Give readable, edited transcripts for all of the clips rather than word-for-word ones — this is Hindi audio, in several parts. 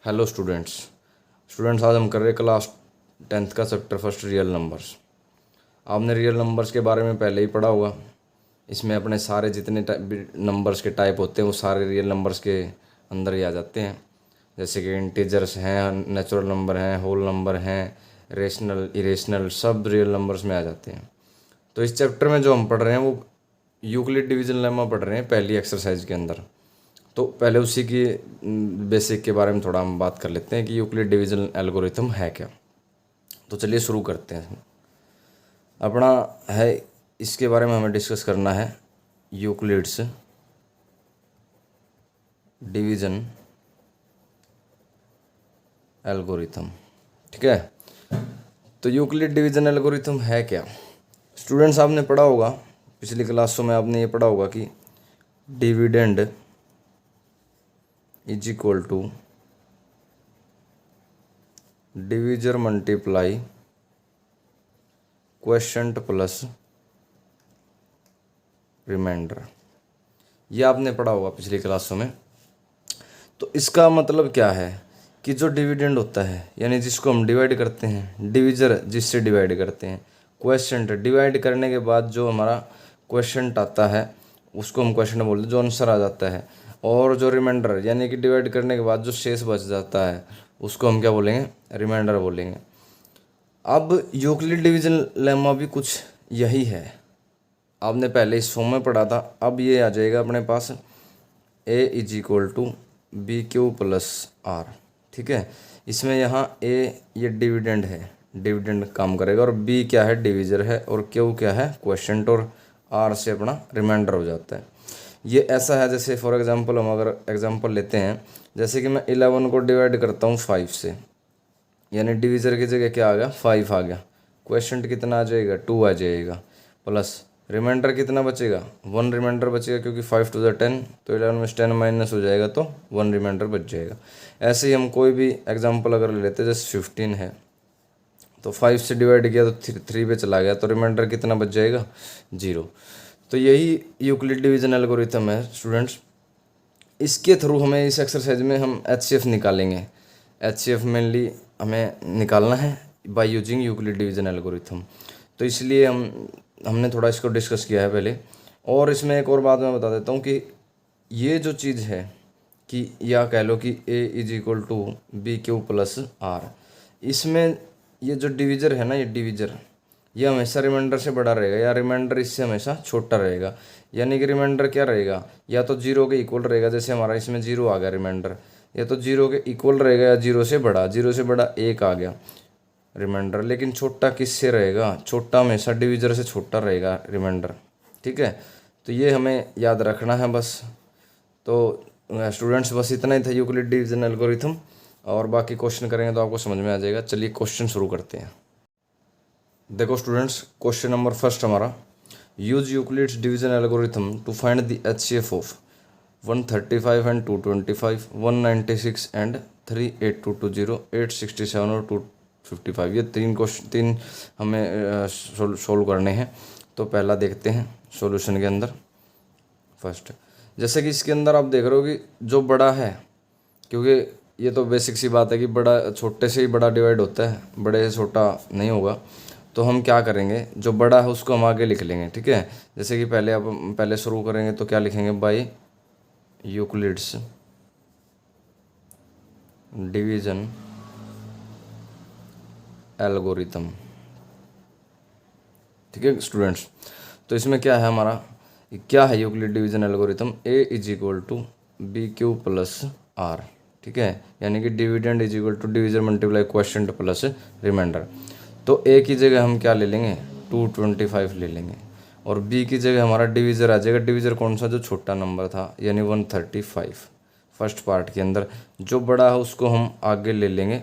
हेलो स्टूडेंट्स आज हम कर रहे हैं क्लास 10th का चैप्टर फर्स्ट रियल नंबर्स। आपने रियल नंबर्स के बारे में पहले ही पढ़ा होगा। इसमें अपने सारे जितने नंबर्स के टाइप होते हैं वो सारे रियल नंबर्स के अंदर ही आ जाते हैं। जैसे कि इंटीजर्स हैं, नेचुरल नंबर हैं, होल नंबर हैं, रेशनल, इरेशनल, सब रियल नंबर्स में आ जाते हैं। तो इस चैप्टर में जो हम पढ़ रहे हैं वो यूक्लिड डिवीजन लेमा पढ़ रहे हैं पहली एक्सरसाइज के अंदर। तो पहले उसी की बेसिक के बारे में थोड़ा हम बात कर लेते हैं कि यूक्लिड डिवीजन एल्गोरिथम है क्या। तो चलिए शुरू करते हैं। अपना है इसके बारे में हमें डिस्कस करना है यूक्लिड्स डिवीजन एल्गोरिथम। ठीक है, तो यूक्लिड डिवीजन एल्गोरिथम है क्या। स्टूडेंट्स आपने पढ़ा होगा पिछली क्लासों में, आपने ये पढ़ा होगा कि dividend is equal to divisor multiply quotient plus remainder. ये आपने पढ़ा होगा पिछली क्लासों में। तो इसका मतलब क्या है कि जो डिविडेंड होता है यानी जिसको हम डिवाइड करते हैं, डिविजर जिससे डिवाइड करते हैं, क्वोशिएंट डिवाइड करने के बाद जो हमारा क्वोशिएंट आता है उसको हम क्वोशिएंट बोलते हैं, जो आंसर आ जाता है। और जो रिमाइंडर यानी कि डिवाइड करने के बाद जो शेष बच जाता है उसको हम क्या बोलेंगे, रिमाइंडर बोलेंगे। अब यूक्लिड डिवीजन लेमा भी कुछ यही है। आपने पहले इस फॉर्म में पढ़ा था, अब ये आ जाएगा अपने पास A is equal to B Q plus R. ठीक है, इसमें यहाँ ए ये डिविडेंड है, डिविडेंड काम करेगा, और बी क्या है, डिविजर है, और क्यू क्या है, क्वोशिएंट, और आर से अपना रिमाइंडर हो जाता है। ये ऐसा है जैसे फॉर एग्जांपल हम अगर एग्जांपल लेते हैं, जैसे कि मैं 11 को डिवाइड करता हूँ 5 से, यानी डिविजर की जगह क्या आ गया, 5 आ गया। क्वोशिएंट कितना आ जाएगा, 2 आ जाएगा, प्लस रिमाइंडर कितना बचेगा, 1 रिमाइंडर बचेगा, क्योंकि 5 टू द 10, तो 11 में से 10 माइनस हो जाएगा तो 1 रिमाइंडर बच जाएगा। ऐसे ही हम कोई भी एग्जांपल अगर ले लेते हैं, जैसे 15 है तो 5 से डिवाइड किया तो 3 पे चला गया, तो रिमाइंडर कितना बच जाएगा, 0। तो यही यूक्लिड डिवीजन एल्गोरिथम है स्टूडेंट्स। इसके थ्रू हमें इस एक्सरसाइज में हम एचसीएफ निकालेंगे। एचसीएफ मेनली हमें निकालना है by using Euclid division algorithm. तो इसलिए हमने थोड़ा इसको डिस्कस किया है पहले। और इसमें एक और बात मैं बता देता हूँ कि ये जो चीज़ है कि या कह लो कि A is equal to B Q plus R, इसमें ये जो डिविजर है ना, ये डिविजर ये हमेशा रिमाइंडर से बड़ा रहेगा या रिमाइंडर इससे हमेशा छोटा रहेगा। यानी कि रिमाइंडर क्या रहेगा, या तो 0 के इक्वल रहेगा, जैसे हमारा इसमें 0 आ गया रिमाइंडर, या तो 0 के इक्वल रहेगा या 0 से बड़ा, 0 से बड़ा 1 आ गया रिमाइंडर। लेकिन छोटा किससे रहेगा, छोटा हमेशा डिविजर से छोटा रहेगा रिमाइंडर। ठीक है, तो ये हमें याद रखना है बस। तो स्टूडेंट्स बस इतना ही था यूक्लिड डिवीजन एल्गोरिथम, और बाकी क्वेश्चन करेंगे तो आपको समझ में आ जाएगा। चलिए क्वेश्चन शुरू करते हैं। देखो स्टूडेंट्स, क्वेश्चन नंबर फर्स्ट हमारा, use Euclid's division algorithm to find the HCF of 135 and 225, 196 and 38220, 867 और 255। ये तीन हमें सोल्व करने हैं। तो पहला देखते हैं सॉल्यूशन के अंदर। फर्स्ट, जैसे कि इसके अंदर आप देख रहे हो कि जो बड़ा है, क्योंकि ये तो बेसिक सी बात है कि बड़ा छोटे से ही बड़ा डिवाइड होता है, बड़े से छोटा नहीं होगा। तो हम क्या करेंगे, जो बड़ा है उसको हम आगे लिख लेंगे। ठीक है, जैसे कि पहले शुरू करेंगे तो क्या लिखेंगे, बाय यूक्लिड्स डिवीजन एल्गोरिथम। ठीक है स्टूडेंट्स, तो इसमें क्या है हमारा, क्या है Euclid division algorithm, A is equal to B Q plus R. ठीक है, यानी कि dividend is equal to divisor multiply quotient plus remainder. तो ए की जगह हम क्या ले लेंगे, 225 ले लेंगे, और बी की जगह हमारा डिविजर आ जाएगा। डिविजर कौन सा, जो छोटा नंबर था, यानी 135 फर्स्ट पार्ट के अंदर। जो बड़ा है उसको हम आगे ले लेंगे,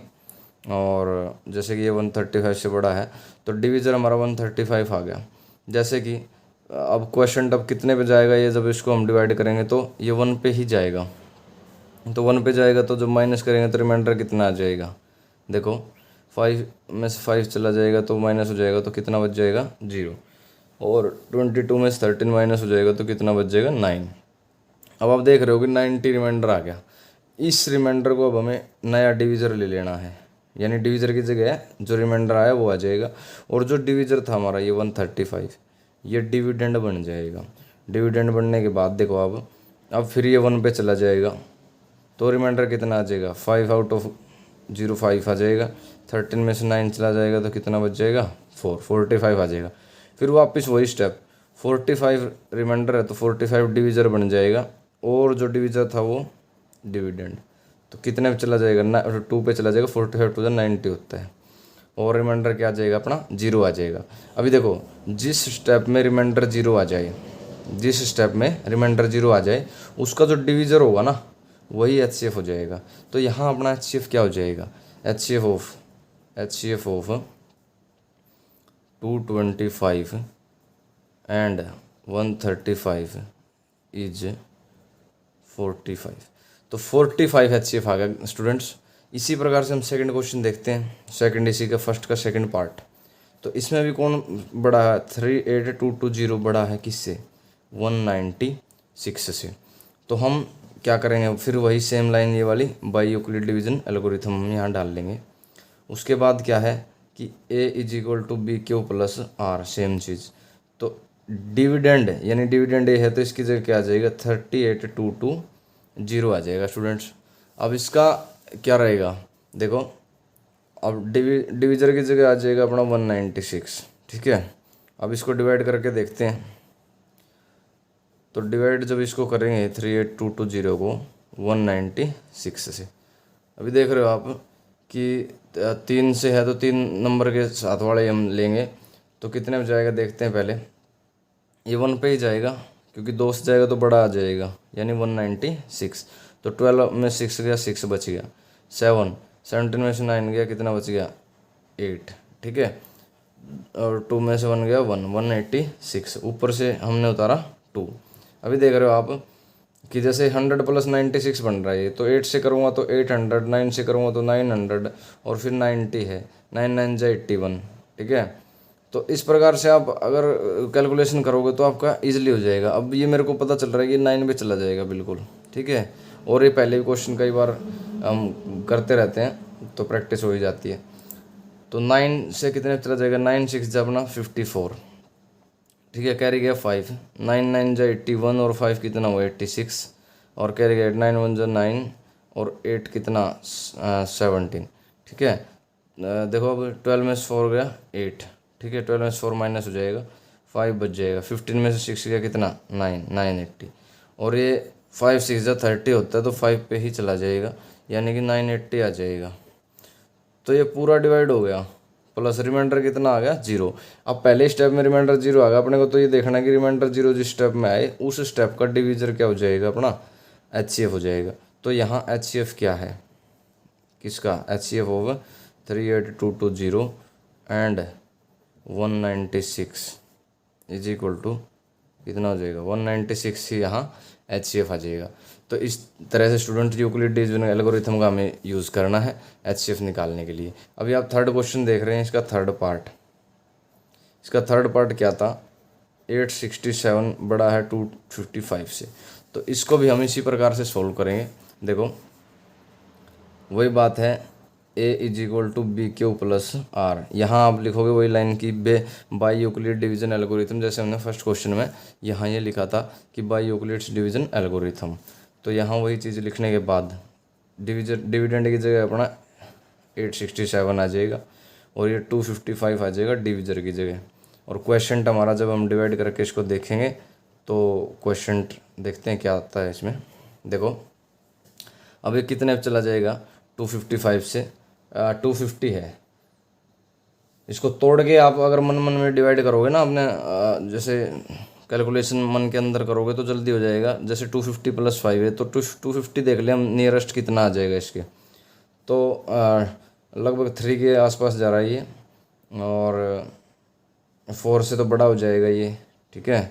और जैसे कि ये 135 से बड़ा है तो डिविजर हमारा 135 आ गया। जैसे कि अब क्वोशिएंट अब कितने पे जाएगा, ये जब इसको हम डिवाइड करेंगे तो ये 1 पे ही जाएगा। तो 1 पे जाएगा तो जब माइनस करेंगे तो रिमाइंडर कितना आ जाएगा, देखो 5 में से 5 चला जाएगा तो माइनस हो जाएगा, तो कितना बच जाएगा, 0। और 22 में से 13 माइनस हो जाएगा तो कितना बच जाएगा, 9। अब आप देख रहे हो कि 90 रिमाइंडर आ गया। इस रिमाइंडर को अब हमें नया डिवीज़र ले लेना है, यानी डिवीज़र की जगह जो रिमाइंडर आया वो आ जाएगा, और जो डिवीज़र था हमारा ये 135, ये डिविडेंड बन जाएगा। डिविडेंड बनने के बाद देखो अब फिर ये 1 पे चला जाएगा, तो रिमाइंडर कितना आ जाएगा, 5 आउट ऑफ 05 आ जाएगा। 13 में से 9 चला जाएगा तो कितना बच जाएगा, 45 आ जाएगा। फिर वापस वही स्टेप, 45 रिमाइंडर है तो 45 डिवीज़र बन जाएगा, और जो डिवीज़र था वो डिविडेंड, तो कितने पे चला जाएगा, 2 पे चला जाएगा। 45 टू 90 होता है, और रिमाइंडर क्या आ जाएगा अपना, 0 आ जाएगा। अभी देखो जिस स्टेप में रिमाइंडर 0 आ जाए, जिस स्टेप में रिमाइंडर 0 आ जाए उसका जो डिवीज़र होगा ना वही HCF हो जाएगा। तो यहाँ अपना HCF क्या हो जाएगा, HCF ऑफ 225 एंड 135 इज 45। तो 45 HCF आ गया स्टूडेंट्स। इसी प्रकार से हम सेकंड क्वेश्चन देखते हैं, सेकंड इसी का फर्स्ट का सेकंड पार्ट। तो इसमें भी कौन बड़ा है, 38220 बड़ा है किससे, 196 से। तो हम क्या करेंगे, फिर वही सेम लाइन ये वाली बाई यूक्लिड डिवीजन एल्गोरिथम हम यहाँ डाल लेंगे। उसके बाद क्या है कि A is equal to B Q plus R, same चीज़। तो डिविडेंड यानी डिविडेंड ए है तो इसकी जगह क्या आ जाएगा, 38220 आ जाएगा स्टूडेंट्स। अब इसका क्या रहेगा, देखो अब डिवीज़र की जगह आ जाएगा अपना 196, ठीक है। अब इसको डिवाइड करके देखते हैं, तो डिवाइड जब इसको करेंगे 38220 को 196 से, अभी देख रहे हो आप कि 3 से है तो 3 नंबर के साथ वाले हम लेंगे, तो कितने में जाएगा देखते हैं पहले। ये 1 पे ही जाएगा क्योंकि 2 से जाएगा तो बड़ा आ जाएगा, यानी 196। तो 12 में 6 गया, 6 बच गया, 17 में से 9 गया, कितना बच गया, 8, ठीक है। और 2 में से 1 गया 1, 186, ऊपर से हमने उतारा 2। अभी देख रहे हो आप कि जैसे 100 प्लस 96 बन रहा है, तो 8 से करूँगा तो 800, 9 से करूँगा तो 900, और फिर 90 है, 9 9 जा 81, ठीक है। तो इस प्रकार से आप अगर कैलकुलेशन करोगे तो आपका ईजिली हो जाएगा। अब ये मेरे को पता चल रहा है कि 9 पे चला जाएगा बिल्कुल, ठीक है। और ये पहले भी क्वेश्चन कई बार हम करते रहते हैं तो प्रैक्टिस हो ही जाती है। तो 9 से कितने चला जाएगा, 9 6 जा अपना 54, ठीक है। कैरी गया 5, 9 9 जा 81, और 5 कितना हुआ 86, और कैरी गया 9 1 जा 9, और 8 कितना 17, ठीक है। देखो अब 12 में से 4 गया 8, ठीक है। 12 में से 4 माइनस हो जाएगा, 5 बच जाएगा। 15 में से 6 गया कितना 9 980, और ये 5 6 जा 30 होता है तो 5 पे ही चला जाएगा, यानी कि 980 आ जाएगा। तो ये पूरा डिवाइड हो गया, प्लस रिमाइंडर कितना आ गया 0। अब पहले स्टेप में रिमाइंडर 0 आ गया, अपने को तो ये देखना है कि रिमाइंडर 0 जिस स्टेप में आए उस स्टेप का डिवीजर क्या हो जाएगा, अपना HCF हो जाएगा। तो यहाँ HCF क्या है किसका, HCF होगा 38220 एंड 196 इज इक्वल टू कितना हो जाएगा, 196 ही यहाँ HCF आ जाएगा। तो इस तरह से स्टूडेंट यूक्लिड डिवीजन एल्गोरिथम का हमें यूज़ करना है HCF निकालने के लिए। अभी आप थर्ड क्वेश्चन देख रहे हैं, इसका थर्ड पार्ट, इसका थर्ड पार्ट क्या था, 867 बड़ा है 255 से। तो इसको भी हम इसी प्रकार से सोल्व करेंगे। देखो वही बात है, A is equal to B Q plus R, यहाँ आप लिखोगे वही लाइन की बाई यूक्लिड डिवीजन एल्गोरिथम, जैसे हमने फर्स्ट क्वेश्चन में यहाँ ये लिखा था कि बाई यूक्लिड्स डिवीजन एल्गोरिथम। तो यहाँ वही चीज़ लिखने के बाद डिविडेंड की जगह अपना 867 आ जाएगा, और ये 255 आ जाएगा डिवीजर की जगह। और क्वेश्चन हमारा जब हम डिवाइड करके इसको देखेंगे तो क्वेश्चन देखते हैं क्या आता है इसमें। देखो अब ये कितने पे चला जाएगा, 255 से 250 है। इसको तोड़ के आप अगर मन मन में डिवाइड करोगे ना अपने, जैसे कैलकुलेशन मन के अंदर करोगे तो जल्दी हो जाएगा। जैसे 250 प्लस 5 है तो 250 देख ले हम, नियरेस्ट कितना आ जाएगा इसके, तो लगभग 3 के आसपास जा रहा है ये, और 4 से तो बड़ा हो जाएगा ये, ठीक है।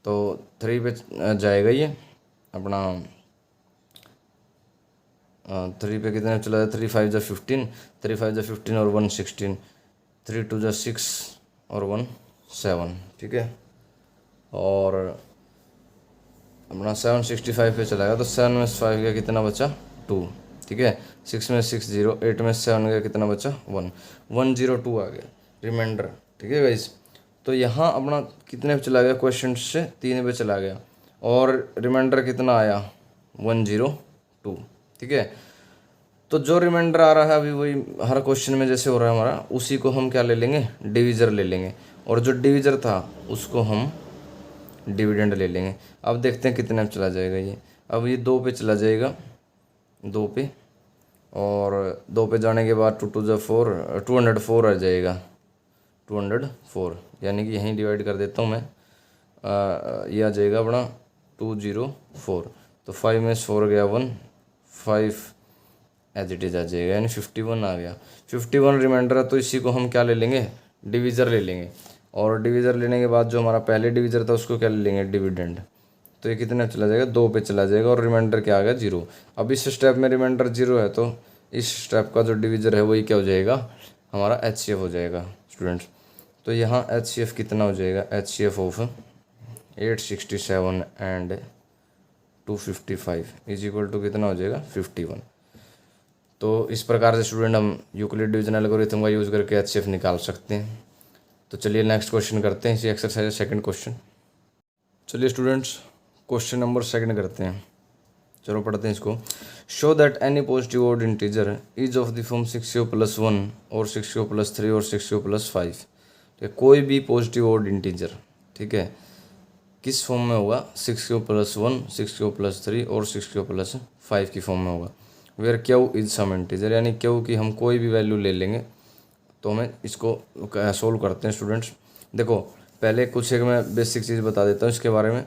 तो 3 पे जाएगा ये अपना, 3 पे कितने चला जाए, 3 5 जा 15, 3 5 जा 15 और 1 16, 3 2 जा 6 और 1 7, ठीक है। और अपना 765 पे चलाएगा, तो 7 में 5 का कितना बचा 2, ठीक है। 6 में 6 0, 8 में 7 गया, कितना बचा 1, 102 आ गया रिमाइंडर, ठीक है गाइस। तो यहाँ अपना कितने पे चला गया, क्वेश्चन से 3 पे चला गया और रिमाइंडर कितना आया 102, ठीक है। तो जो रिमाइंडर आ रहा है अभी वही हर क्वेश्चन में जैसे हो रहा है हमारा, उसी को हम क्या ले लेंगे, डिविजर ले लेंगे, और जो डिविजर था उसको हम डिविडेंड ले लेंगे। अब देखते हैं कितने में चला जाएगा ये। अब ये 2 पे चला जाएगा, 2 पे, और 2 पे जाने के बाद 2 2 जा 4, 204 आ जाएगा, 204, यानी कि यहीं डिवाइड कर देता हूँ मैं। ये आ जाएगा अपना 204, तो 5 में 4 गया 1, 5 एज इट इज आ जाएगा, यानी 51 आ गया। 51 रिमाइंडर है, तो इसी को हम क्या ले लेंगे, डिविज़र ले लेंगे, और डिविज़र लेने के बाद जो हमारा पहले डिविज़र था उसको क्या ले लेंगे, डिविडेंड। तो ये कितने चला जाएगा, 2 पे चला जाएगा, और रिमाइंडर क्या आ गया 0। अब इस स्टेप में रिमाइंडर 0 है, तो इस स्टेप का जो डिविज़र है वही क्या हो जाएगा, हमारा HCF हो जाएगा स्टूडेंट्स। तो यहाँ HCF कितना हो जाएगा, HCF of 867 and 255 is equal to कितना हो जाएगा 51। तो इस प्रकार से स्टूडेंट हम यूक्लिड डिवीजन एल्गोरिथम का यूज़ करके HCF निकाल सकते हैं। तो चलिए नेक्स्ट क्वेश्चन करते हैं, इसी एक्सरसाइज सेकंड क्वेश्चन। चलिए स्टूडेंट्स क्वेश्चन नंबर सेकंड करते हैं, चलो पढ़ते हैं इसको। Show that any positive odd integer is of the form 6u + 1 और 6u + 3 और 6u + 5। ठीक है, कोई भी पॉजिटिव ऑड इंटीजर, ठीक है, किस फॉर्म में होगा, 6u + 1, 6u + 3 और 6u + 5 की फॉर्म में होगा। Where Q is some integer, यानी क्यू की हम कोई भी वैल्यू ले लेंगे। तो हमें इसको सोल्व करते हैं स्टूडेंट्स। देखो पहले कुछ एक मैं बेसिक चीज़ बता देता हूँ इसके बारे में।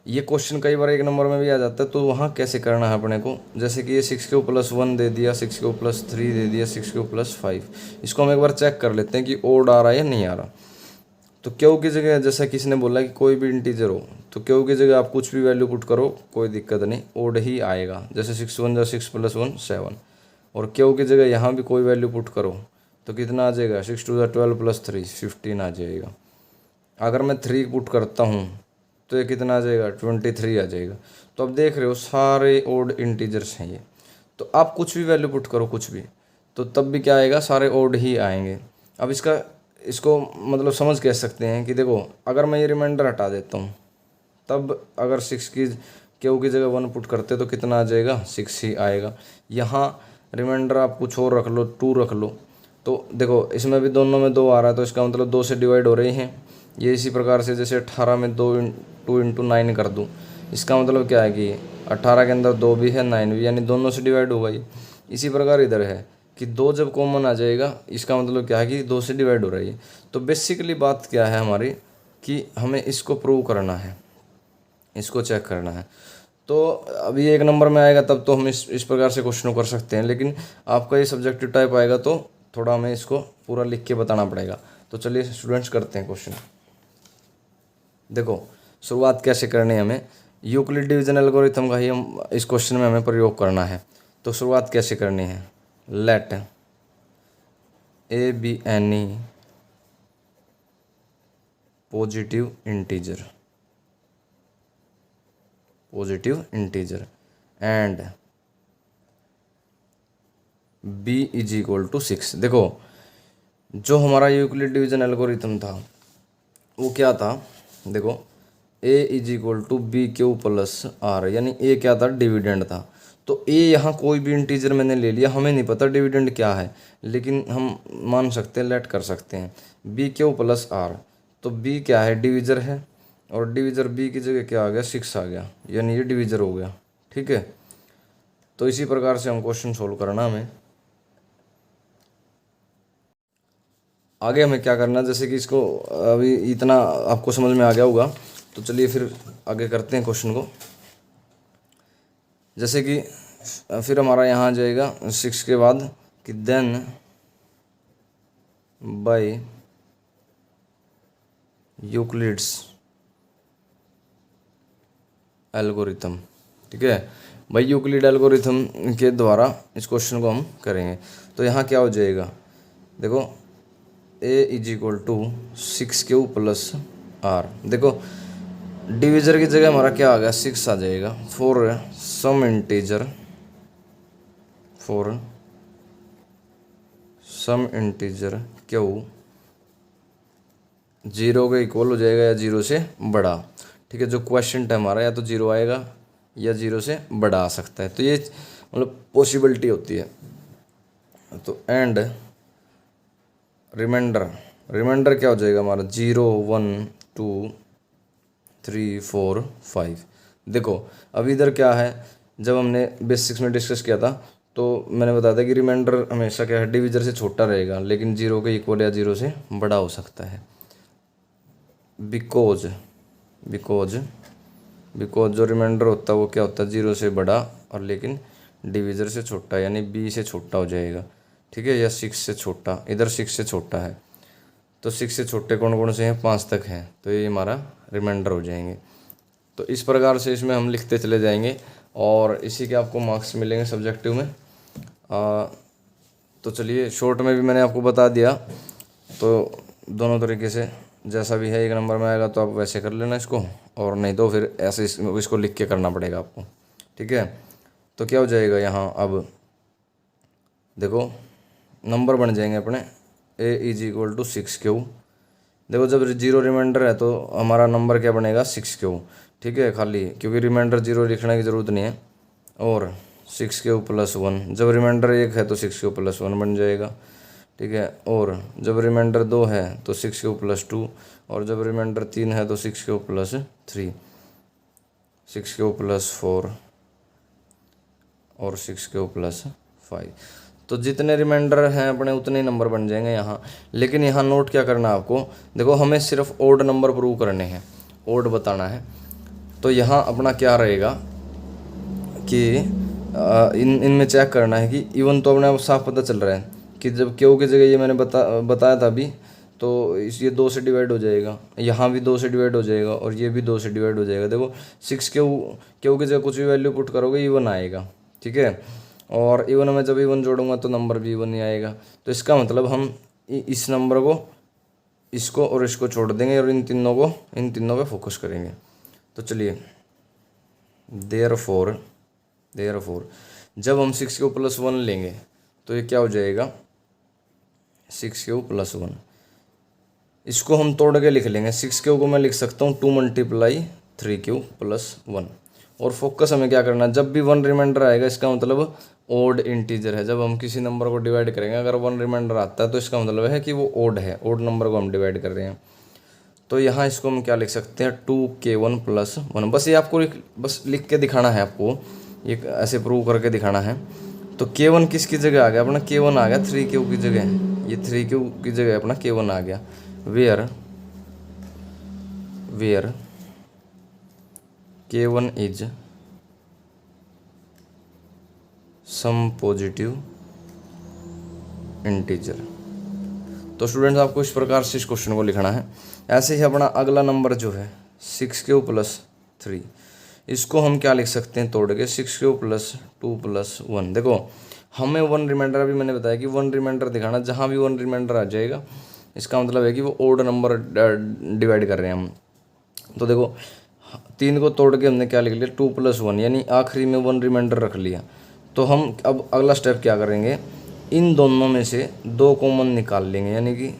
ये क्वेश्चन कई बार 1 नंबर में भी आ जाता है, तो वहाँ कैसे करना है अपने को, जैसे कि ये 6u + 1 दे दिया, 6u + 3 दे दिया, 6u + 5, इसको हम एक बार चेक कर लेते हैं कि ओड आ रहा है या नहीं आ रहा। तो क्यू की जगह जैसा किसी ने बोला कि कोई भी इंटीजर हो, तो क्यू की जगह आप कुछ भी वैल्यू पुट करो, कोई दिक्कत नहीं, ओड ही आएगा। जैसे 6 1 जा 6 + 1 7, और क्यू की जगह यहाँ भी कोई वैल्यू पुट करो तो कितना आ जाएगा, 6 2 जा 12 + 3 15 आ जाएगा। अगर मैं 3 पुट करता हूँ तो ये कितना आ जाएगा, 23 आ जाएगा। तो अब देख रहे हो सारे ओड इंटीजर्स हैं ये, तो आप कुछ भी वैल्यू पुट करो कुछ भी, तो तब भी क्या आएगा, सारे ओड ही आएंगे। अब इसको मतलब समझ कह सकते हैं कि देखो अगर मैं ये रिमाइंडर हटा देता हूँ, तब अगर 6 की क्यू की जगह 1 पुट करते तो कितना आ जाएगा, 6 ही आएगा। यहाँ रिमाइंडर आप कुछ और रख लो, 2 रख लो, तो देखो इसमें भी दोनों में 2 आ रहा है, तो इसका मतलब 2 से डिवाइड हो रही हैं ये। इसी प्रकार से जैसे 18 में 2 × 9 कर दूँ, इसका मतलब क्या है कि 18 के अंदर 2 भी है 9 भी, यानी दोनों से डिवाइड होगा ये। इसी प्रकार इधर है कि 2 जब कॉमन आ जाएगा, इसका मतलब क्या है कि 2 से डिवाइड हो रही है। तो बेसिकली बात क्या है हमारी कि हमें इसको प्रूव करना है, इसको चेक करना है। तो अभी 1 नंबर में आएगा तब तो हम इस प्रकार से क्वेश्चन कर सकते हैं, लेकिन आपका ये सब्जेक्टिव टाइप आएगा तो थोड़ा हमें इसको पूरा लिख के बताना पड़ेगा। तो चलिए स्टूडेंट्स करते हैं क्वेश्चन। देखो शुरुआत कैसे करनी है, हमें यूक्लिड डिवीजन एल्गोरिथम का ही हम इस क्वेश्चन में हमें प्रयोग करना है। तो शुरुआत कैसे करनी है, let A be any positive integer and b is equal to 6। देखो जो हमारा यूक्लिड डिवीजन एल्गोरिथम था वो क्या था, देखो a is equal to BQ + R, यानी a क्या था, डिविडेंड था। तो a यहाँ कोई भी इंटीजर मैंने ले लिया, हमें नहीं पता डिविडेंड क्या है, लेकिन हम मान सकते हैं, लेट कर सकते हैं BQ + R। तो b क्या है, डिविजर है, और डिविजर b की जगह क्या आ गया, 6 आ गया, यानी ये डिविजर हो गया। ठीक है, तो इसी प्रकार से हम क्वेश्चन सोल्व करना हमें। आगे हमें क्या करना है, जैसे कि इसको अभी इतना आपको समझ में आ गया होगा, तो चलिए फिर आगे करते हैं क्वेश्चन को। जैसे कि फिर हमारा यहाँ आ जाएगा 6 के बाद कि देन बाय यूक्लिड्स एल्गोरिथम। ठीक है, भाई यूक्लिड एल्गोरिथम के द्वारा इस क्वेश्चन को हम करेंगे। तो यहाँ क्या हो जाएगा, देखो a is equal to 6q + R। देखो डिविजर की जगह हमारा क्या आ गया, 6 आ जाएगा, for some integer for some integer Q zero के इक्वल हो जाएगा या जीरो से बड़ा। ठीक है, जो क्वेश्चन है हमारा या तो जीरो आएगा या जीरो से बड़ा आ सकता है, तो ये मतलब पॉसिबिलिटी होती है। तो एंड रिमाइंडर क्या हो जाएगा हमारा 0 1 2 3 4 5। देखो अब इधर क्या है, जब हमने बेसिक्स में डिस्कस किया था तो मैंने बताया था कि रिमाइंडर हमेशा क्या है डिविजर से छोटा रहेगा, लेकिन जीरो के इक्वल या जीरो से बड़ा हो सकता है। बिकॉज जो रिमाइंडर होता है वो क्या होता है जीरो से बड़ा और लेकिन डिविजर से छोटा, यानी बी से छोटा हो जाएगा। ठीक है, या 6 से छोटा, इधर 6 से छोटा है तो 6 से छोटे कौन कौन से हैं, 5 तक हैं, तो ये हमारा रिमाइंडर हो जाएंगे। तो इस प्रकार से इसमें हम लिखते चले जाएंगे और इसी के आपको मार्क्स मिलेंगे सब्जेक्टिव में। तो चलिए शॉर्ट में भी मैंने आपको बता दिया, तो दोनों तरीके से जैसा भी है 1 नंबर में आएगा तो आप वैसे कर लेना इसको, और नहीं तो फिर ऐसे इसको लिख के करना पड़ेगा आपको। ठीक है, तो क्या हो जाएगा यहाँ, अब देखो नंबर बन जाएंगे अपने a is equal to 6Q। देखो जब जीरो रिमाइंडर है तो हमारा नंबर क्या बनेगा 6Q। ठीक है, खाली क्योंकि रिमाइंडर जीरो लिखने की ज़रूरत नहीं है। और 6Q प्लस 1, जब रिमाइंडर 1 है तो 6Q प्लस 1 बन जाएगा। ठीक है, और जब रिमाइंडर 2 है तो 6Q प्लस 2, और जब रिमाइंडर 3 है तो 6Q प्लस 3, 6Q प्लस 4 और 6Q प्लस 5। तो जितने रिमाइंडर हैं अपने उतने ही नंबर बन जाएंगे यहाँ। लेकिन यहाँ नोट क्या करना है आपको, देखो हमें सिर्फ ओड नंबर प्रूव करने हैं, ओड बताना है। तो यहाँ अपना क्या रहेगा कि इनमें चेक करना है कि इवन, तो अपने आप साफ पता चल रहा है कि जब क्यू की जगह ये मैंने बताया था अभी, तो ये 2 से डिवाइड हो जाएगा, यहाँ भी 2 से डिवाइड हो जाएगा और ये भी 2 से डिवाइड हो जाएगा। देखो 6Q की जगह कुछ भी वैल्यू पुट करोगे इवन आएगा। ठीक है, और इवन में जब इवन जोड़ूंगा तो नंबर भी इवन ही आएगा। तो इसका मतलब हम इस नंबर को, इसको और इसको छोड़ देंगे और इन तीनों पे फोकस करेंगे। तो चलिए देयरफॉर जब हम 6Q प्लस 1 लेंगे तो ये क्या हो जाएगा 6Q प्लस 1। इसको हम तोड़ के लिख लेंगे, 6Q को मैं लिख सकता हूँ 2 मल्टीप्लाई 3Q प्लस 1। और फोकस हमें क्या करना है, जब भी 1 रिमाइंडर आएगा इसका मतलब ओड इंटीजर है। जब हम किसी नंबर को डिवाइड करेंगे अगर 1 रिमाइंडर आता है तो इसका मतलब है कि वो ओड है, ओड नंबर को हम डिवाइड कर रहे हैं। तो यहाँ इसको हम क्या लिख सकते हैं 2K1 प्लस 1। बस ये आपको बस लिख के दिखाना है, आपको ये ऐसे प्रूव करके दिखाना है। तो K1 किसकी जगह आ गया अपना, K1 आ गया 3Q की जगह, ये 3Q की जगह अपना K1 आ गया। Where K1 is some positive integer. तो स्टूडेंट्स आपको इस प्रकार से इस क्वेश्चन को लिखना है। ऐसे ही अपना अगला नंबर जो है 6Q प्लस 3, इसको हम क्या लिख सकते हैं तोड़ के 6Q प्लस 2 प्लस 1। देखो हमें 1 रिमाइंडर, अभी मैंने बताया कि 1 रिमाइंडर दिखाना, जहाँ भी 1 रिमाइंडर आ जाएगा इसका मतलब है कि वो ओड नंबर डिवाइड कर रहे हैं हम। तो देखो 3 को तोड़ के हमने क्या लिख लिया 2 प्लस 1, यानी आखिरी में 1 रिमाइंडर रख लिया। तो हम अब अगला स्टेप क्या करेंगे, इन दोनों में से 2 कॉमन निकाल लेंगे, यानी कि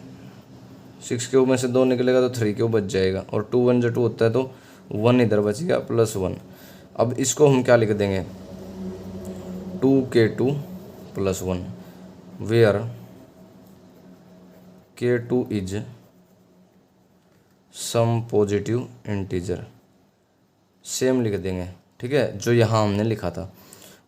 6Q में से 2 निकलेगा तो 3Q बच जाएगा, और 2 1 जो 2 होता है तो 1 इधर बच गया प्लस 1। अब इसको हम क्या लिख देंगे 2K2 plus 1, where K2 is some positive integer, same लिख देंगे। ठीक है, जो यहाँ हमने लिखा था।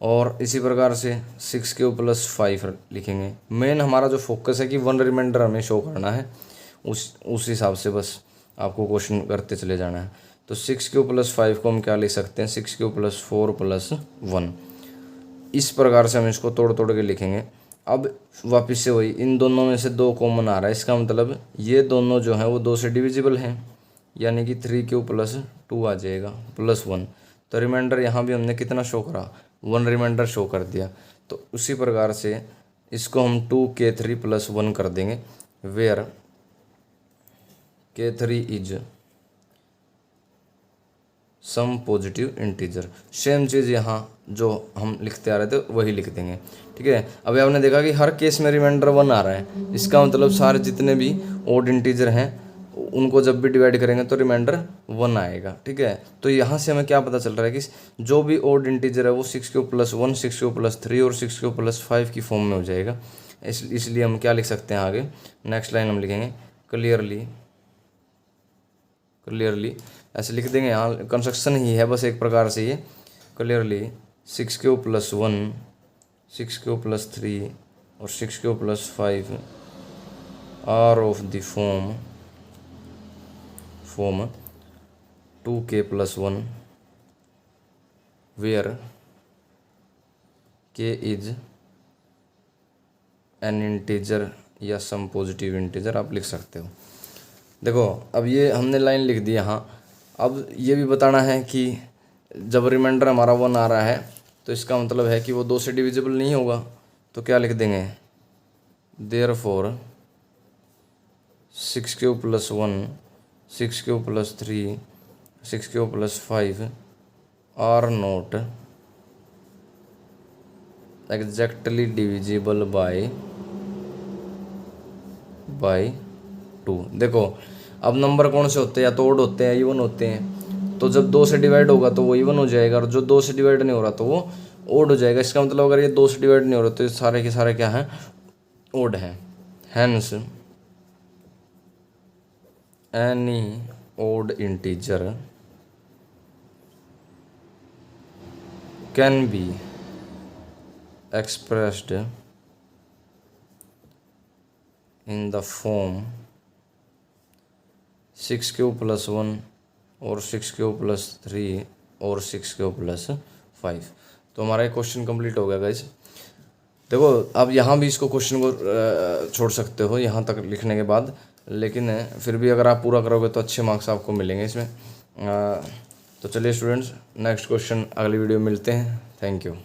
और इसी प्रकार से 6Q प्लस 5 लिखेंगे। मेन हमारा जो फोकस है कि 1 रिमाइंडर हमें शो करना है, उस हिसाब से बस आपको क्वेश्चन करते चले जाना है। तो 6Q प्लस 5 को हम क्या लिख सकते हैं 6Q प्लस 4 प्लस 1। इस प्रकार से हम इसको तोड़ तोड़ के लिखेंगे। अब वापस से वही, इन दोनों में से 2 कॉमन आ रहा है, इसका मतलब ये दोनों जो हैं वो 2 से डिविजिबल हैं, यानी कि 3Q प्लस 2 आ जाएगा प्लस 1। तो रिमाइंडर यहाँ भी हमने कितना शो करा 1 रिमाइंडर शो कर दिया। तो उसी प्रकार से इसको हम 2K3 प्लस 1 कर देंगे, where K3 is some positive integer. Same चीज़ यहाँ जो हम लिखते आ रहे थे वही लिख देंगे। ठीक है, अभी आपने देखा कि हर केस में रिमाइंडर 1 आ रहा है, इसका मतलब सारे जितने भी ओड इंटीजर हैं उनको जब भी डिवाइड करेंगे तो रिमाइंडर 1 आएगा। ठीक है, तो यहाँ से हमें क्या पता चल रहा है कि जो भी ओड इंटीजर है वो 6^+1, 6^+3 और 6^+5 की फॉर्म में हो जाएगा। इसलिए हम क्या लिख सकते हैं आगे, नेक्स्ट लाइन हम लिखेंगे क्लियरली ऐसे लिख देंगे। यहाँ कंस्ट्रक्शन ही है बस एक प्रकार से ये। क्लियरली 6^+1, 6^+3 और 6^+5 are of the form 2k+1 where k is an integer या सम पॉजिटिव इंटीजर आप लिख सकते हो। देखो अब ये हमने लाइन लिख दी यहाँ। अब ये भी बताना है कि जब रिमाइंडर हमारा 1 आ रहा है तो इसका मतलब है कि वो 2 से डिविजिबल नहीं होगा। तो क्या लिख देंगे, therefore 6^+1, 6^+3, 6^+5 are not exactly divisible by 2। देखो अब नंबर कौन से होते हैं, या तो ओड होते हैं, इवन होते हैं। तो जब 2 से डिवाइड होगा तो वो इवन हो जाएगा, और जो 2 से डिवाइड नहीं हो रहा तो वो ओड हो जाएगा। इसका मतलब अगर ये 2 से डिवाइड नहीं हो रहा तो ये सारे के सारे क्या हैं, ओड हैं। Hence any odd integer can be expressed in the form 6^+1 और 6^+3 और 6^+5। तो हमारा ये क्वेश्चन कंप्लीट हो गया गाइस। देखो अब यहाँ भी इसको क्वेश्चन को छोड़ सकते हो यहाँ तक लिखने के बाद, लेकिन फिर भी अगर आप पूरा करोगे तो अच्छे मार्क्स आपको मिलेंगे इसमें। तो चलिए स्टूडेंट्स, नेक्स्ट क्वेश्चन अगली वीडियो में मिलते हैं। Thank you.